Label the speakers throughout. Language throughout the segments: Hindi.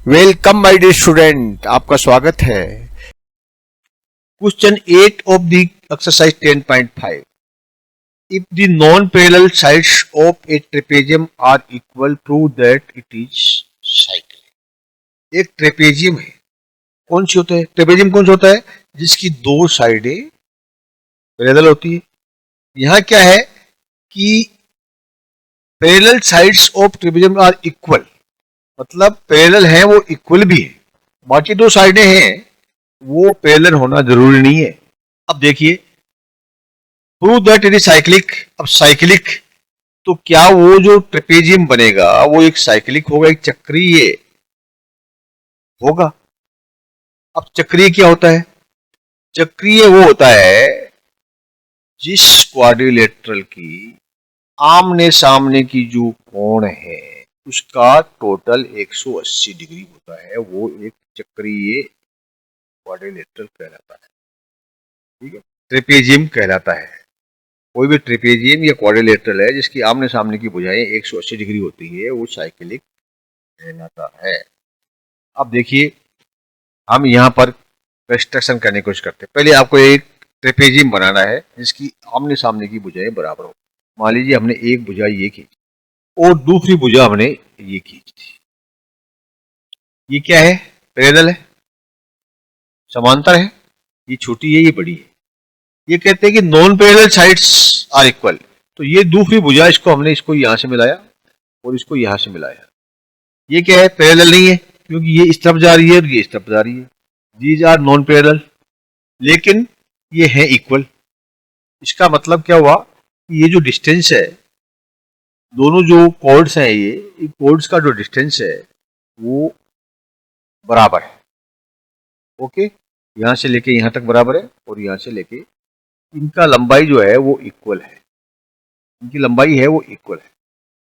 Speaker 1: वेलकम माय डियर स्टूडेंट, आपका स्वागत है। Question 8 of the exercise 10.5। If the non parallel sides of a trapezium are equal, prove that it is cyclic. एक ट्रेपेजियम है, कौन सी होता है? ट्रेपेजियम कौन सा होता है? जिसकी दो साइडें पैरेलल होती है। यहां क्या है कि parallel sides of trapezium are equal, मतलब पैरेलल है वो इक्वल भी है। बाकी दो साइडें हैं वो पैरेलल होना जरूरी नहीं है। अब देखिए, prove that it is cyclic. अब साइक्लिक तो क्या वो जो ट्रेपेजियम बनेगा वो एक साइक्लिक होगा, एक चक्रीय होगा। अब चक्रीय क्या होता है? चक्रीय वो होता है जिस क्वाड्रिलेटरल की आमने सामने की जो कोण है उसका टोटल 180 डिग्री होता है, वो एक चक्रीय क्वाड्रिलेटरल कहलाता है। ठीक है, ट्रेपेजियम कहलाता है। कोई भी ट्रेपेजियम या क्वाड्रिलेटरल है जिसकी आमने सामने की भुजाएं 180 डिग्री होती है, वो साइक्लिक कहलाता है। अब देखिए, हम यहाँ पर कंस्ट्रक्शन करने की कोशिश करते हैं। पहले आपको एक ट्रेपेजियम बनाना है जिसकी आमने सामने की भुजाएं बराबर हो। मान लीजिए हमने एक भुजा ये खींची और दूसरी भुजा हमने ये खींची थी। ये क्या है? पैरेलल है, समांतर है। ये छोटी है, ये बड़ी है। ये कहते हैं कि non parallel sides are equal. तो ये दूसरी भुजा, इसको यहां से मिलाया और इसको यहां से मिलाया। ये क्या है? पैरेलल नहीं है, क्योंकि ये इस तरफ जा रही है और ये इस तरफ जा रही है। दीज आर नॉन पैरेलल, लेकिन ये है इक्वल। इसका मतलब क्या हुआ कि ये जो डिस्टेंस है, दोनों जो कॉर्ड्स हैं, ये कॉर्ड्स का जो डिस्टेंस है वो बराबर है। ओके, यहां से लेके यहां तक बराबर है और यहां से लेके, इनका लंबाई जो है वो इक्वल है। इनकी लंबाई है वो इक्वल है।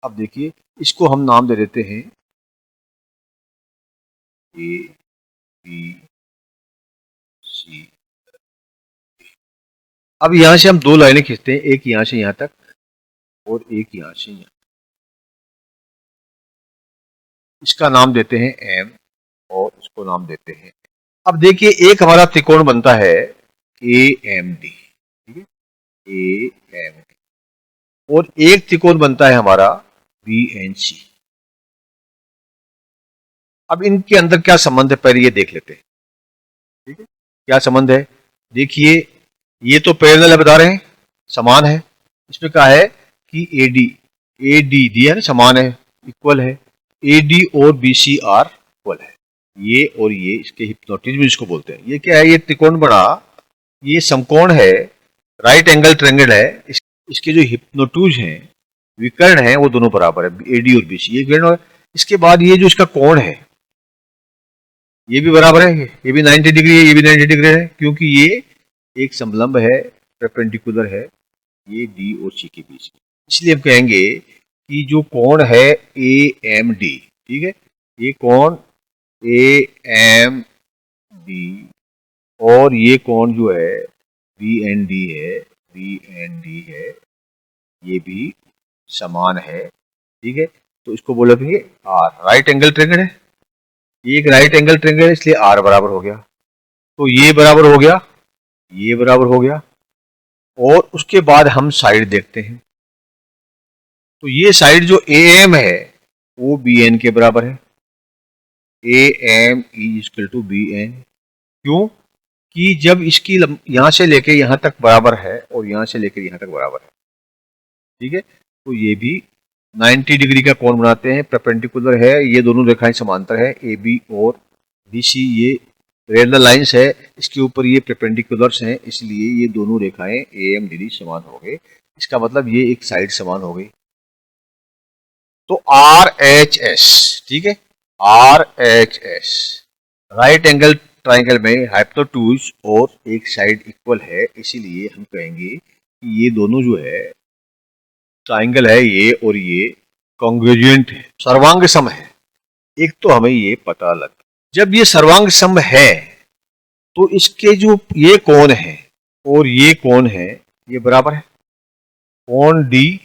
Speaker 1: अब देखिए, इसको हम नाम दे देते हैं ए बी सी। अब यहां से हम दो लाइनें खींचते हैं, एक यहां से यहां तक और एक यहां से यहां। इसका नाम देते हैं एम और इसको नाम देते हैं। अब देखिए, एक हमारा त्रिकोण बनता है ए एम डी। ठीक है, ए एम डी। और एक त्रिकोण बनता है हमारा बी एन सी। अब इनके अंदर क्या संबंध है पहले ये देख लेते हैं। ठीक है, क्या संबंध है? देखिए, ये तो पैरेलल है, बता रहे हैं, समान है। इसमें कहा है कि ए डी दिया है, समान है, इक्वल है। ए डी और बी सी आर इक्वल है। ये और ये इसके हिप्नोटिज्म इसको बोलते हैं। ये क्या है? ये त्रिकोण बना, ये समकोण है, राइट एंगल ट्रायंगल है। इसके जो हिप्नोटूज हैं, विकर्ण है, वो दोनों बराबर है, ए डी और बी सी। ये विकर्ण। इसके बाद ये जो इसका कोण है ये भी बराबर है, ये भी 90 डिग्री है, ये भी 90 डिग्री है, क्योंकि ये एक समलंब है, परपेंडिकुलर है, ये डी और सी के बीच में। इसलिए हम कहेंगे कि जो कोण है ए एम डी, ठीक है, ये कोण ए एम डी और ये कोण जो है बी एन डी है, ये भी समान है। ठीक है, तो इसको बोलेंगे आर, राइट एंगल ट्रायंगल है। ये एक राइट एंगल ट्रायंगल है, इसलिए आर बराबर हो गया। तो ये बराबर हो गया, ये बराबर हो गया। और उसके बाद हम साइड देखते हैं। तो ये साइड जो ए एम है वो बी एन के बराबर है। A M equal to B N. क्यों? कि जब इसकी यहां से लेके यहां तक बराबर है और यहां से लेकर यहां तक बराबर है। ठीक है, तो ये भी 90 डिग्री का कोण बनाते हैं, परपेंडिकुलर है, ये दोनों रेखाएं समांतर है, ए बी और बी सी। ये पैरेलल लाइंस है, इसके ऊपर ये परपेंडिकुलर्स हैं, इसलिए ये दोनों रेखाएं ए एम डी समान हो गए। इसका मतलब ये एक साइड समान हो गई। तो आर एच एस, ठीक है, R H S right angle triangle में हाइपोटेन्यूज और एक साइड इक्वल है, इसीलिए हम कहेंगे कि ये दोनों जो है ट्राइंगल है, ये और ये कॉन्ग्रुएंट है, सर्वांग सम है। एक तो हमें ये पता लग, जब ये सर्वांग सम है तो इसके जो ये कोण है और ये कोण है ये बराबर है, कोण डी,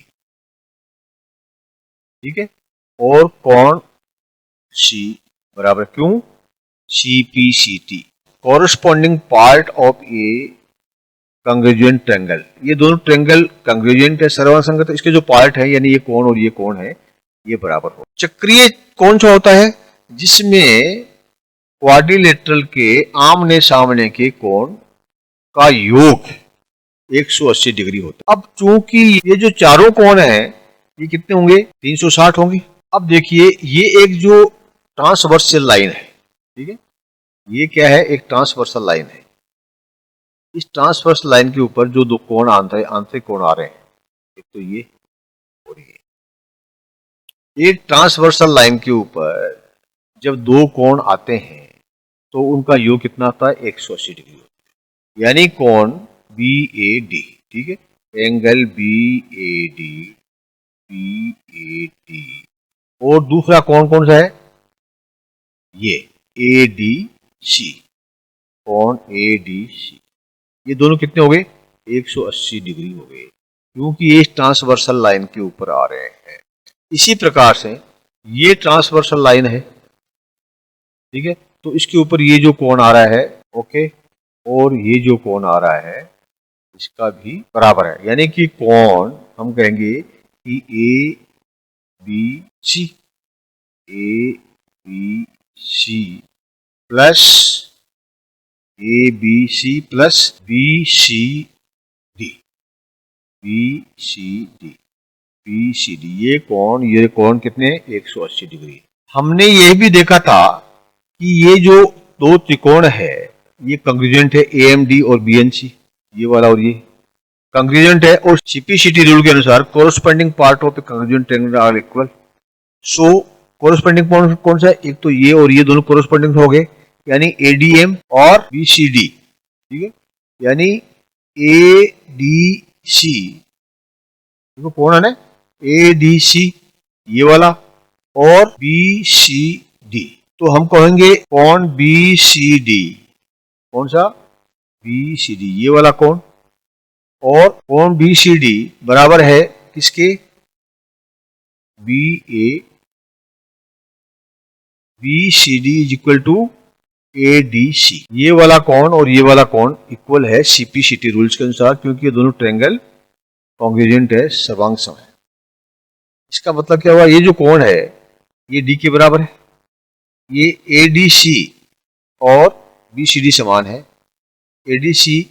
Speaker 1: ठीक है, और कोण सी बराबर क्यों, CPCT corresponding part of a congruent triangle. ये दोनों ट्रायंगल कंग्रेजुएंट है, सर्वसंगत है, इसके जो पार्ट है यानी ये कोण और ये कोण है ये बराबर हो। चक्रीय कौन सा होता है, जिसमें क्वाड्रिलेटरल के आमने सामने के कोण का योग 180 डिग्री होता है। अब चूंकि ये जो चारों कोण हैं ये कितने होंगे, 360 होंगे। अब देखिए ये एक जो ट्रांसवर्सल लाइन है, ठीक है, ये क्या है, एक ट्रांसवर्सल लाइन है। इस ट्रांसवर्सल लाइन के ऊपर जो दो कोण आंतरिक कोण आ रहे हैं, एक तो ये और ये। एक ट्रांसवर्सल लाइन के ऊपर जब दो कोण आते हैं तो उनका योग कितना आता है, 180 डिग्री होता है। यानी कोण BAD, ठीक है, एंगल BAD, और दूसरा कोण कौन सा है, ये ADC, कोण ADC, ये दोनों कितने हो गए, 180 डिग्री हो गए, क्योंकि ये ट्रांसवर्सल लाइन के ऊपर आ रहे हैं। इसी प्रकार से ये ट्रांसवर्सल लाइन है, ठीक है, तो इसके ऊपर ये जो कोण आ रहा है, ओके, और ये जो कोण आ रहा है इसका भी बराबर है। यानी कि कोण हम कहेंगे कि ABC plus ABC plus BCD, ये कोण कितने, 180 डिग्री। हमने ये भी देखा था कि ये जो दो त्रिकोण है ये कंग्रुजेंट है, AMD और BNC, ये वाला और ये कंग्रुजेंट है, और CPCT रूल के अनुसार corresponding part of the congruent triangle are equal. So corresponding कौन सा है, एक तो ये और ये दोनों कोरस्पॉन्डिंग हो गए, यानी ADM और BCD, ठीक है, यानी ADC, देखो कौन है ना, ADC ये वाला और BCD, तो हम कहेंगे कोण BCD, कौन सा, BCD, ये वाला कोण, और कोण BCD बराबर है किसके, BCD is equal to ADC। ये वाला कोण और ये वाला कोण इक्वल है CPCT रूल्स के अनुसार, क्योंकि ये दोनों ट्रायंगल कॉन्ग्रुजेंट है, सर्वांग सम है। इसका मतलब क्या हुआ, ये जो कोण है ये D के बराबर है, ये ADC और BCD समान है। ADC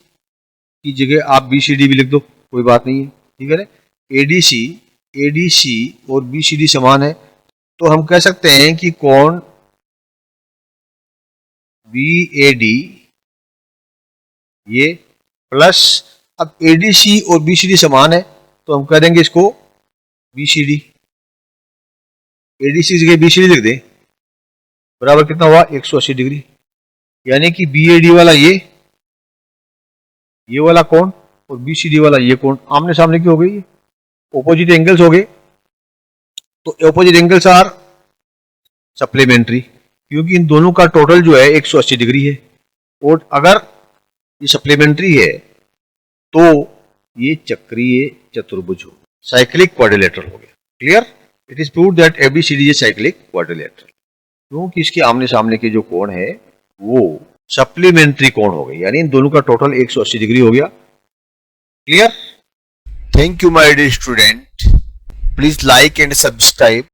Speaker 1: की जगह आप BCD भी लिख दो, कोई बात नहीं है, ठीक है ना। ADC और BCD समान है, तो हम कह सकते हैं कि कोण BAD ये प्लस, अब ADC और BCD समान है तो हम कह देंगे इसको BCD, ADC की जगह BCD लिख दे, बराबर कितना हुआ, 180 डिग्री। यानी कि BAD वाला ये वाला कोण और BCD वाला ये कोण आमने सामने की हो गई, ऑपोजिट एंगल्स हो गए। तो ऑपोजिट एंगल्स आर सप्लीमेंट्री, क्योंकि इन दोनों का टोटल जो है 180 डिग्री है, और अगर ये सप्लीमेंट्री है तो ये चक्रीय चतुर्भुज हो, साइक्लिक क्वाड्रिलेटरल हो गया। Clear, it is proved that ABCD is cyclic quadrilateral, क्योंकि इसके आमने सामने के जो कोण है वो सप्लीमेंट्री कोण हो गए, यानी इन दोनों का टोटल 180 डिग्री हो गया। Clear, thank you my dear student, please like and subscribe